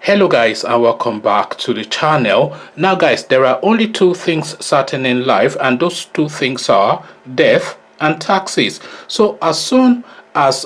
Hello guys, and welcome back to the channel. Now guys, there are only two things certain in life, and those two things are death and taxes. So as soon as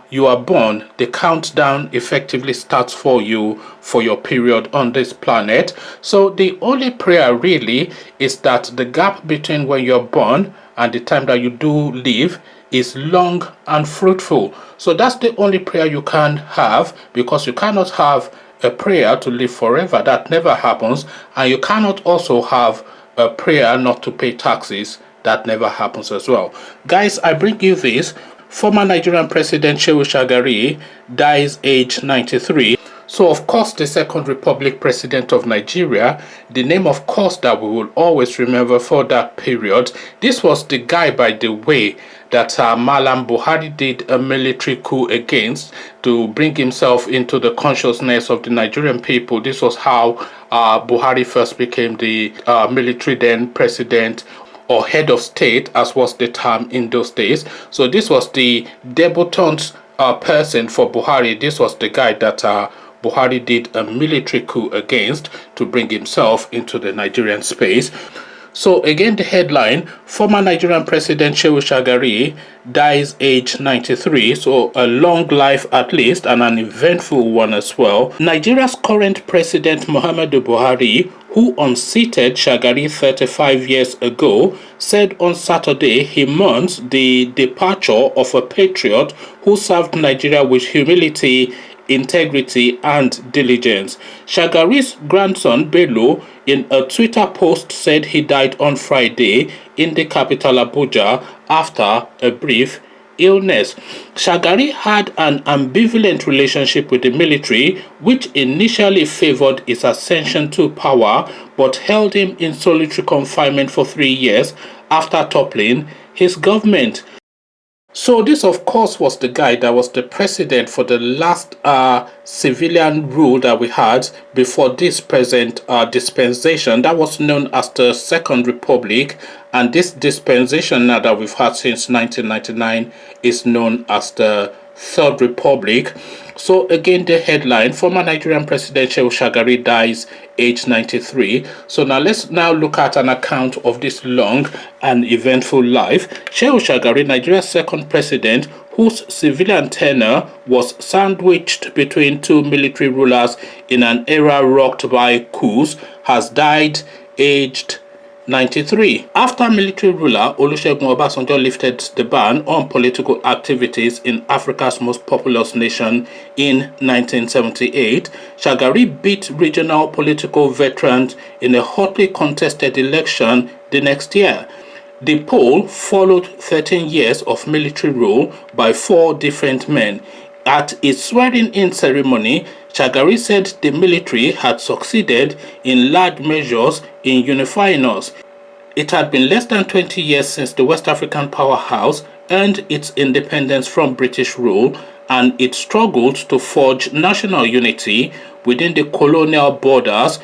you are born, the countdown effectively starts for you for your period on this planet. So the only prayer really is that the gap between when you're born and the time that you do live is long and fruitful. So that's the only prayer you can have, because you cannot have a prayer to live forever. That never happens. And you cannot also have a prayer not to pay taxes. That never happens as well. Guys, I bring you this. Former Nigerian President Shehu Shagari dies age 93. So of course, the Second Republic President of Nigeria, the name of course that we will always remember for that period. This was the guy, by the way, that Malam Buhari did a military coup against to bring himself into the consciousness of the Nigerian people. This was how Buhari first became the military then president, or head of state, as was the term in those days. So this was the debutant person for Buhari. This was the guy that Buhari did a military coup against to bring himself into the Nigerian space. So again, the headline: former Nigerian President Shehu Shagari dies age 93. So a long life at least, and an eventful one as well. Nigeria's current president Muhammadu Buhari, who unseated Shagari 35 years ago, said on Saturday he mourns the departure of a patriot who served Nigeria with humility, integrity and diligence. Shagari's grandson Bello, in a Twitter post, said he died on Friday in the capital Abuja after a brief illness. Shagari had an ambivalent relationship with the military, which initially favored his ascension to power but held him in solitary confinement for 3 years after toppling his government. So this, of course, was the guy that was the president for the last civilian rule that we had before this present dispensation that was known as the Second Republic, and this dispensation now that we've had since 1999 is known as the Third Republic. So again, the headline: former Nigerian President Shehu Shagari dies age 93. So now let's look at an account of this long and eventful life. Shehu Shagari, Nigeria's second president, whose civilian tenure was sandwiched between two military rulers in an era rocked by coups, has died aged 93. After military ruler Olusegun Obasanjo lifted the ban on political activities in Africa's most populous nation in 1978, Shagari beat regional political veterans in a hotly contested election the next year. The poll followed 13 years of military rule by 4 different men. At its swearing-in ceremony, Shagari said the military had succeeded in large measures in unifying us. It had been less than 20 years since the West African powerhouse earned its independence from British rule, and it struggled to forge national unity within the colonial borders,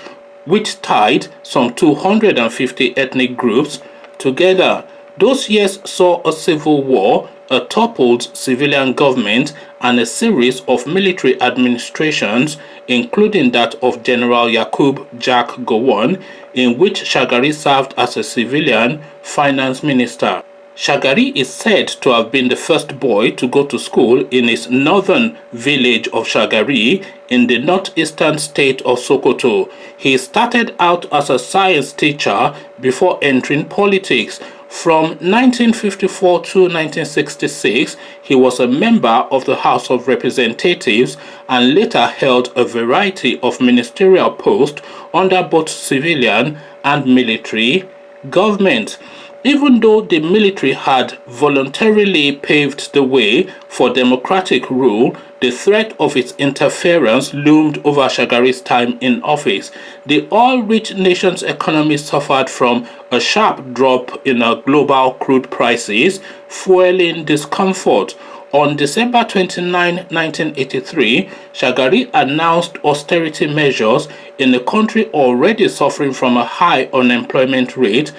which tied some 250 ethnic groups together. Those years saw a civil war, a toppled civilian government, and a series of military administrations, including that of General Yakub Jack Gowon, in which Shagari served as a civilian finance minister. Shagari is said to have been the first boy to go to school in his northern village of Shagari in the northeastern state of Sokoto. He started out as a science teacher before entering politics. From 1954 to 1966, he was a member of the House of Representatives and later held a variety of ministerial posts under both civilian and military government. Even though the military had voluntarily paved the way for democratic rule, the threat of its interference loomed over Shagari's time in office. The oil-rich nation's economy suffered from a sharp drop in global crude prices, fueling discomfort. On December 29, 1983, Shagari announced austerity measures in a country already suffering from a high unemployment rate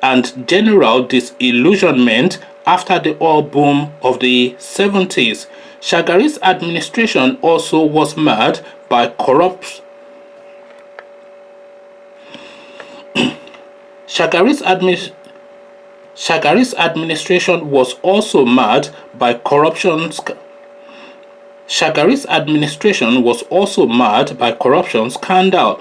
and general disillusionment after the oil boom of the 70s. Shagari's administration also was marred by corrupt. Shagari's administration was also marred by corruption. Shagari's administration was also marred by corruption scandal.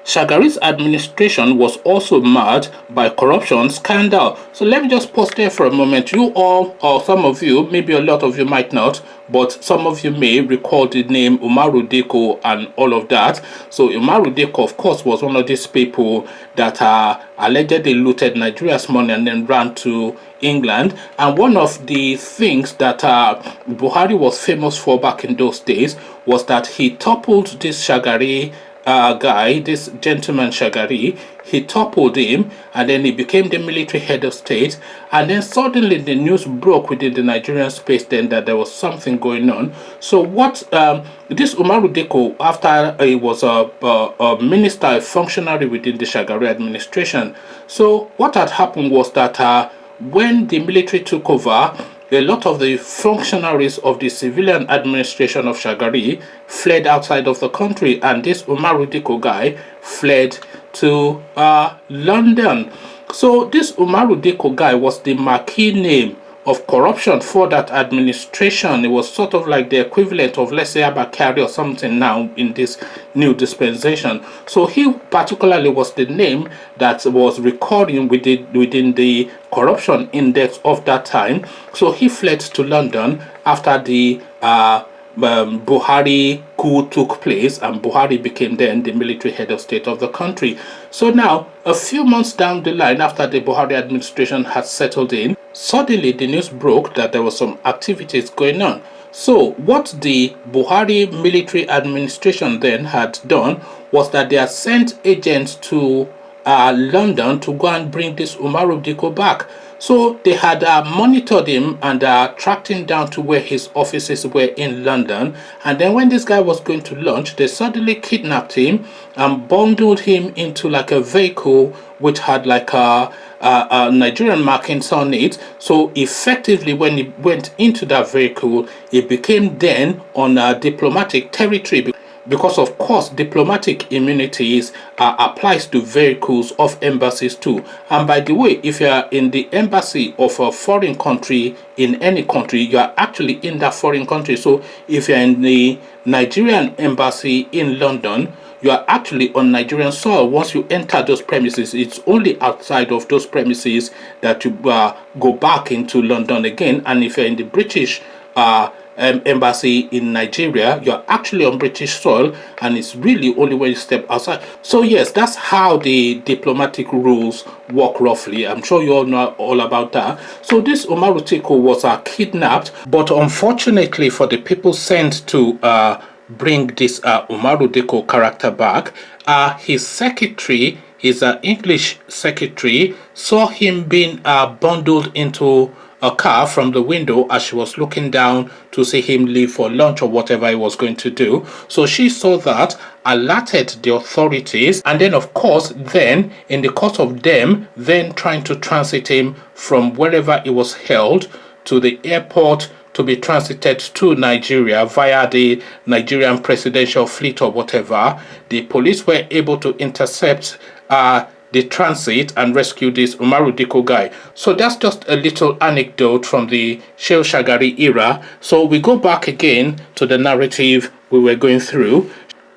Shagari's administration was also marred by corruption scandal. So let me just pause there for a moment. You all, or some of you, maybe a lot of you might not, but some of you may recall the name Umaru Dikko and all of that. So Umaru Dikko, of course, was one of these people that allegedly looted Nigeria's money and then ran to England. And one of the things that Buhari was famous for back in those days was that he toppled this Shagari guy, this gentleman Shagari. He toppled him, and then he became the military head of state. And then suddenly the news broke within the Nigerian space then that there was something going on. So what this Umaru Dikko, after he was a minister, a functionary within the Shagari administration. So what had happened was that when the military took over, a lot of the functionaries of the civilian administration of Shagari fled outside of the country, and this Umaru Dikko guy fled to London. So this Umaru Dikko guy was the marquee name of corruption for that administration. It was sort of like the equivalent of, let's say, Abakari or something now in this new dispensation. So he particularly was the name that was recording within the corruption index of that time. So he fled to London after the Buhari coup took place, and Buhari became then the military head of state of the country. So now, a few months down the line, after the Buhari administration had settled in, suddenly the news broke that there were some activities going on. So what the Buhari military administration then had done was that they had sent agents to London to go and bring this Umaru Dikko back. So they had monitored him and tracked him down to where his offices were in London. And then when this guy was going to lunch, they suddenly kidnapped him and bundled him into like a vehicle which had like a Nigerian markings on it. So effectively, when he went into that vehicle, it became then on diplomatic territory, because of course diplomatic immunities applies to vehicles of embassies too. And by the way, if you are in the embassy of a foreign country in any country, you are actually in that foreign country. So if you're in the Nigerian embassy in London, you are actually on Nigerian soil. Once you enter those premises, it's only outside of those premises that you go back into London again. And if you're in the British embassy in Nigeria, you're actually on British soil, and it's really only when you step outside. So yes, that's how the diplomatic rules work roughly. I'm sure you all know all about that. So this Umaru Dikko was kidnapped, but unfortunately for the people sent to bring this Umaru Dikko character back, his secretary, his English secretary, saw him being bundled into a car from the window as she was looking down to see him leave for lunch or whatever he was going to do. So she saw that, alerted the authorities, and then of course then in the course of them then trying to transit him from wherever he was held to the airport to be transited to Nigeria via the Nigerian presidential fleet or whatever, the police were able to intercept the transit and rescue this Umaru Dikko guy. So that's just a little anecdote from the Shehu Shagari era. So we go back again to the narrative we were going through.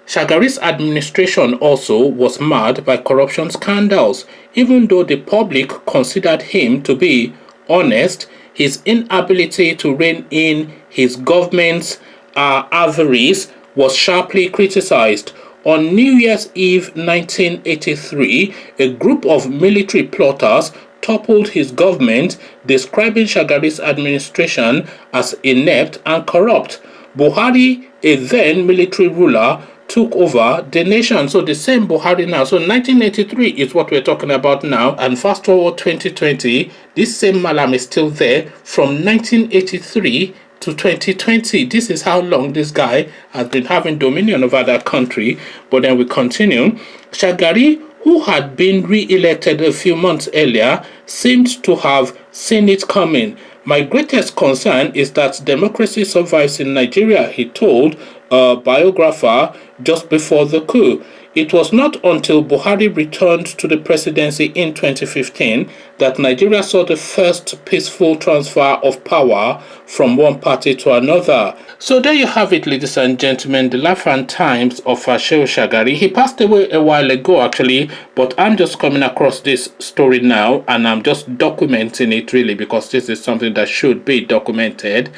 Shagari's administration also was marred by corruption scandals. Even though the public considered him to be honest, his inability to rein in his government's avarice was sharply criticized. On New Year's Eve 1983, a group of military plotters toppled his government, describing Shagari's administration as inept and corrupt. Buhari, a then military ruler, took over the nation. So the same Buhari now. So 1983 is what we're talking about now. And fast forward 2020, this same Malam is still there from 1983 to 2020. This is how long this guy has been having dominion over that country. But then we continue. Shagari, who had been re-elected a few months earlier, seemed to have seen it coming. My greatest concern is that democracy survives in Nigeria, he told a biographer just before the coup. It was not until Buhari returned to the presidency in 2015 that Nigeria saw the first peaceful transfer of power from one party to another. So there you have it, ladies and gentlemen, the life and times of Shehu Shagari. He passed away a while ago, actually, but I'm just coming across this story now, and I'm just documenting it, really, because this is something that should be documented.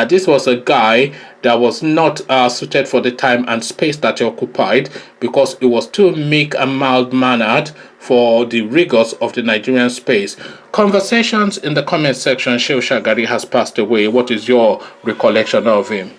This was a guy that was not suited for the time and space that he occupied, because it was too meek and mild-mannered for the rigors of the Nigerian space. Conversations in the comment section. Shehu Shagari has passed away. What is your recollection of him?